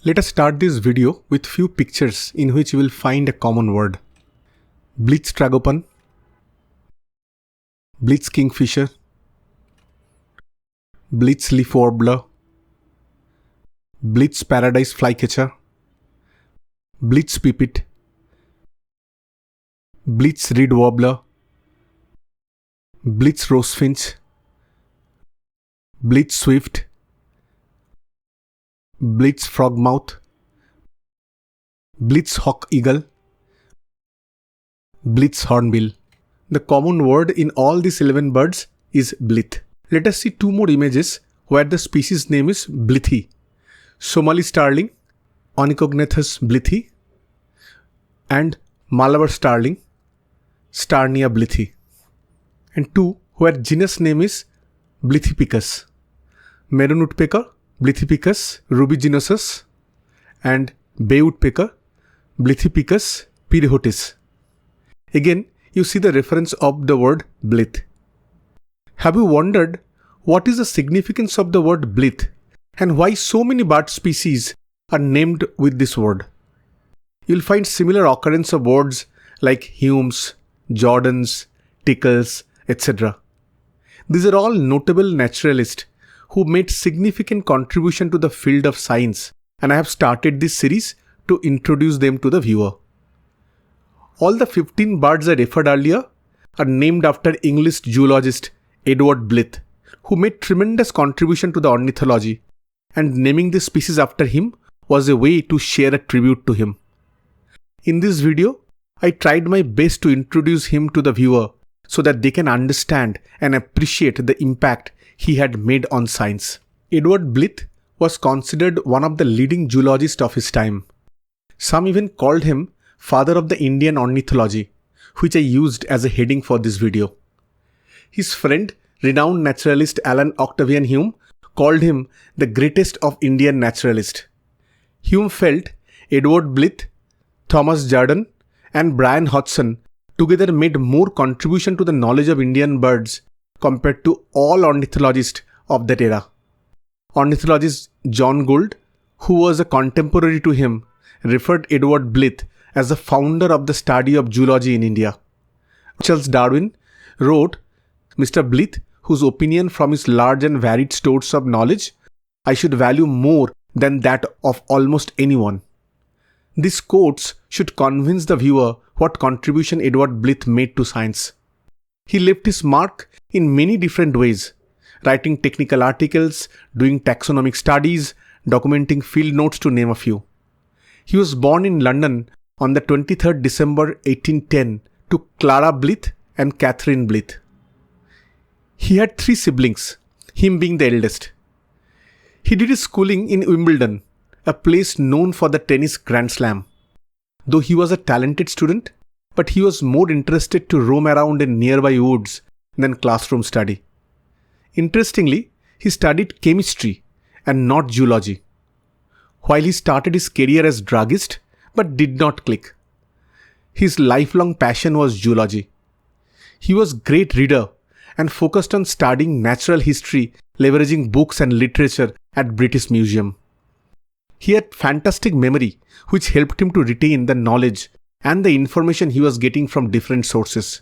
Let us start this video with few pictures in which you will find a common word. Blyth tragopan, Blyth kingfisher, Blyth leaf warbler, Blyth paradise flycatcher, Blyth pipit, Blyth reed warbler, Blyth rosefinch, Blyth swift, Blyth frogmouth, Blyth hawk eagle, Blyth hornbill. The common word in all these 11 birds is Blyth. Let us see two more images where the species name is Blythi. Somali starling, Onychognathus blythi, and Malabar starling, Starnia blythi. And two where genus name is Blythipicus. Meron woodpecker, Blythipicus rubiginosus, and bay woodpecker, Blythipicus pirehotis. Again, you see the reference of the word Blyth. Have you wondered what is the significance of the word Blyth and why so many bird species are named with this word? You'll find similar occurrence of words like Humes, Jordans, Tickles, etc. These are all notable naturalists who made significant contribution to the field of science, and I have started this series to introduce them to the viewer. All the 15 birds I referred earlier are named after English zoologist Edward Blyth, who made tremendous contribution to the ornithology, and naming this species after him was a way to share a tribute to him. In this video, I tried my best to introduce him to the viewer so that they can understand and appreciate the impact he had made on science. Edward Blyth was considered one of the leading zoologists of his time. Some even called him father of the Indian ornithology, which I used as a heading for this video. His friend, renowned naturalist Alan Octavian Hume, called him the greatest of Indian naturalists. Hume felt Edward Blyth, Thomas Jardine, and Brian Hodgson together made more contribution to the knowledge of Indian birds compared to all ornithologists of that era. Ornithologist John Gould, who was a contemporary to him, referred Edward Blyth as the founder of the study of zoology in India. Charles Darwin wrote, "Mr. Blyth, whose opinion from his large and varied stores of knowledge I should value more than that of almost anyone." These quotes should convince the viewer what contribution Edward Blyth made to science. He left his mark in many different ways, writing technical articles, doing taxonomic studies, documenting field notes, to name a few. He was born in London on the 23rd December 1810 to Clara Blyth and Catherine Blyth. He had 3 siblings, him being the eldest. He did his schooling in Wimbledon, a place known for the tennis Grand Slam. Though he was a talented student, but he was more interested to roam around in nearby woods than classroom study. Interestingly, he studied chemistry and not zoology. While he started his career as druggist, but did not click. His lifelong passion was zoology. He was a great reader and focused on studying natural history, leveraging books and literature at British Museum. He had fantastic memory, which helped him to retain the knowledge and the information he was getting from different sources.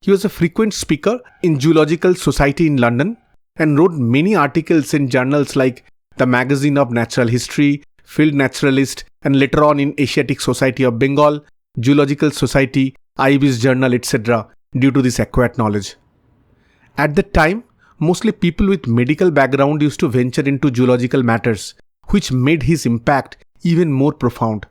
He was a frequent speaker in Zoological Society in London and wrote many articles in journals like the Magazine of Natural History, Field Naturalist, and later on in Asiatic Society of Bengal, Zoological Society, Ibis Journal, etc. due to this acquired knowledge. At that time, mostly people with medical background used to venture into zoological matters, which made his impact even more profound.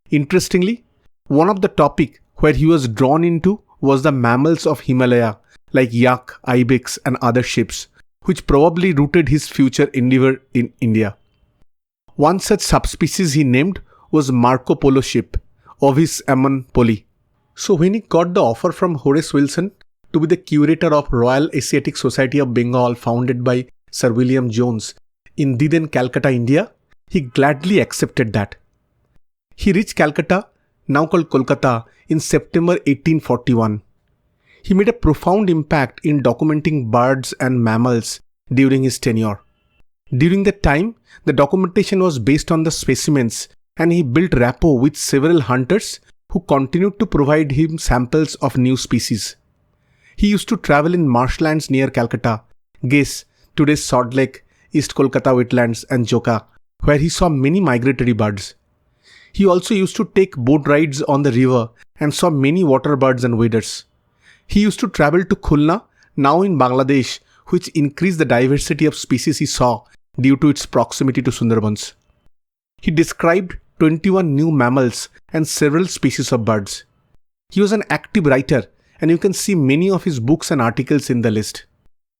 Interestingly, one of the topics where he was drawn into was the mammals of Himalaya like yak, ibex, and other ships, which probably rooted his future endeavor in India. One such subspecies he named was Marco Polo ship, Ovis ammon poli. So when he got the offer from Horace Wilson to be the curator of Royal Asiatic Society of Bengal founded by Sir William Jones in the then Calcutta, India, he gladly accepted that. He reached Calcutta, now called Kolkata, in September 1841. He made a profound impact in documenting birds and mammals during his tenure. During that time, the documentation was based on the specimens, and he built rapport with several hunters who continued to provide him samples of new species. He used to travel in marshlands near Calcutta, guess today's Salt Lake, East Kolkata wetlands and Joka, where he saw many migratory birds. He also used to take boat rides on the river and saw many water birds and waders. He used to travel to Khulna, now in Bangladesh, which increased the diversity of species he saw due to its proximity to Sundarbans. He described 21 new mammals and several species of birds. He was an active writer, and you can see many of his books and articles in the list.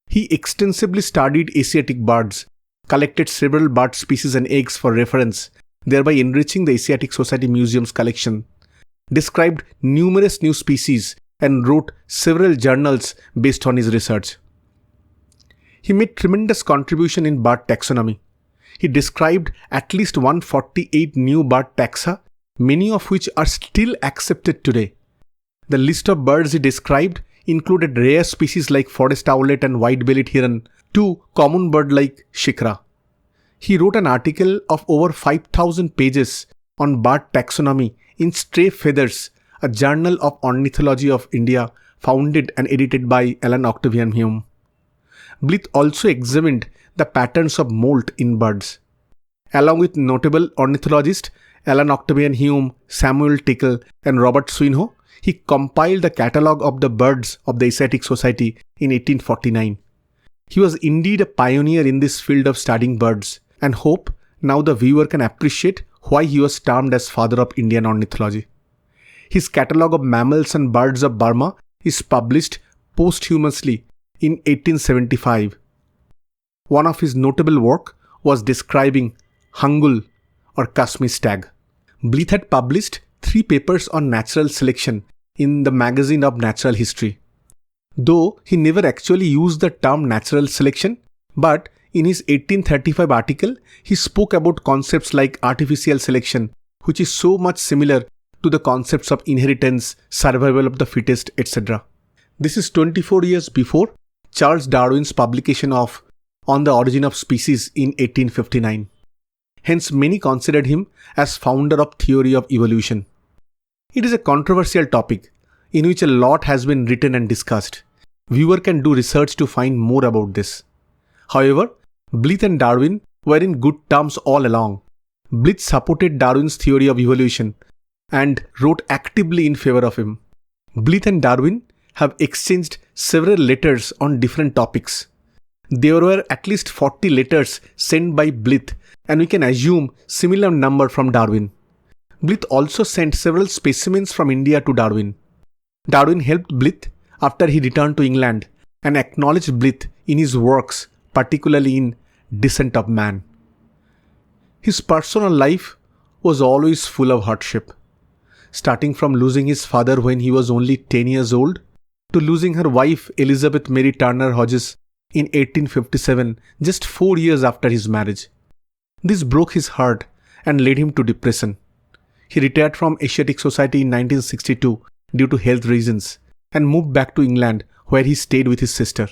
He extensively studied Asiatic birds, collected several bird species and eggs for reference, thereby enriching the Asiatic Society Museum's collection, described numerous new species, and wrote several journals based on his research. He made tremendous contribution in bird taxonomy. He described at least 148 new bird taxa, many of which are still accepted today. The list of birds he described included rare species like forest owlet and white-bellied heron to common bird like shikra. He wrote an article of over 5,000 pages on bird taxonomy in Stray Feathers, a journal of Ornithology of India founded and edited by Alan Octavian Hume. Blyth also examined the patterns of molt in birds. Along with notable ornithologists Alan Octavian Hume, Samuel Tickle and Robert Swinhoe, he compiled the catalogue of the birds of the Asiatic Society in 1849. He was indeed a pioneer in this field of studying birds, and hope now the viewer can appreciate why he was termed as father of Indian ornithology. His catalogue of mammals and birds of Burma is published posthumously in 1875. One of his notable work was describing hangul or Kashmir stag. Blyth had published 3 papers on natural selection in the magazine of Natural History. Though he never actually used the term natural selection, but in his 1835 article, he spoke about concepts like artificial selection, which is so much similar to the concepts of inheritance, survival of the fittest, etc. This is 24 years before Charles Darwin's publication of On the Origin of Species in 1859. Hence, many considered him as founder of theory of evolution. It is a controversial topic in which a lot has been written and discussed. Viewer can do research to find more about this. However, Blyth and Darwin were in good terms all along. Blyth supported Darwin's theory of evolution and wrote actively in favor of him. Blyth and Darwin have exchanged several letters on different topics. There were at least 40 letters sent by Blyth, and we can assume similar number from Darwin. Blyth also sent several specimens from India to Darwin. Darwin helped Blyth after he returned to England and acknowledged Blyth in his works, particularly in Descent of Man. His personal life was always full of hardship, starting from losing his father when he was only 10 years old to losing her wife Elizabeth Mary Turner Hodges in 1857, just 4 years after his marriage. This broke his heart and led him to depression. He retired from Asiatic Society in 1962 due to health reasons and moved back to England, where he stayed with his sister.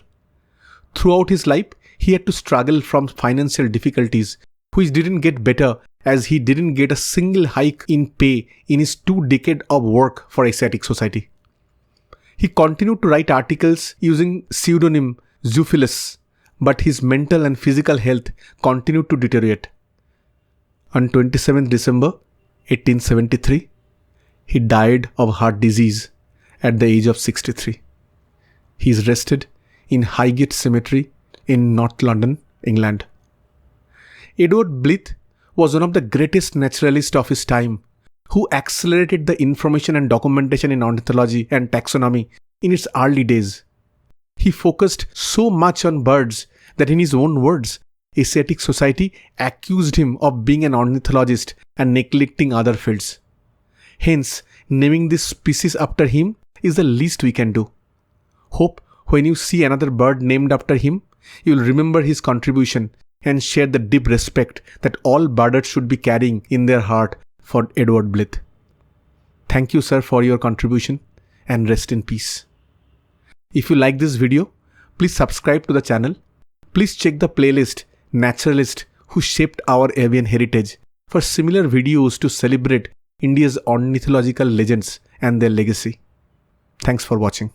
Throughout his life, he had to struggle from financial difficulties, which didn't get better as he didn't get a single hike in pay in his 2 decades of work for Asiatic Society. He continued to write articles using pseudonym Zoophilus, but his mental and physical health continued to deteriorate. On 27 December 1873, he died of heart disease at the age of 63. He is rested in Highgate Cemetery in North London, England. Edward Blyth was one of the greatest naturalists of his time, who accelerated the information and documentation in ornithology and taxonomy in its early days. He focused so much on birds that, in his own words, Asiatic Society accused him of being an ornithologist and neglecting other fields. Hence, naming this species after him is the least we can do. Hope when you see another bird named after him, you will remember his contribution and share the deep respect that all birders should be carrying in their heart for Edward Blyth. Thank you, sir, for your contribution, and rest in peace. If you like this video, please subscribe to the channel. Please check the playlist naturalists who shaped our avian heritage, for similar videos to celebrate India's ornithological legends and their legacy. Thanks for watching.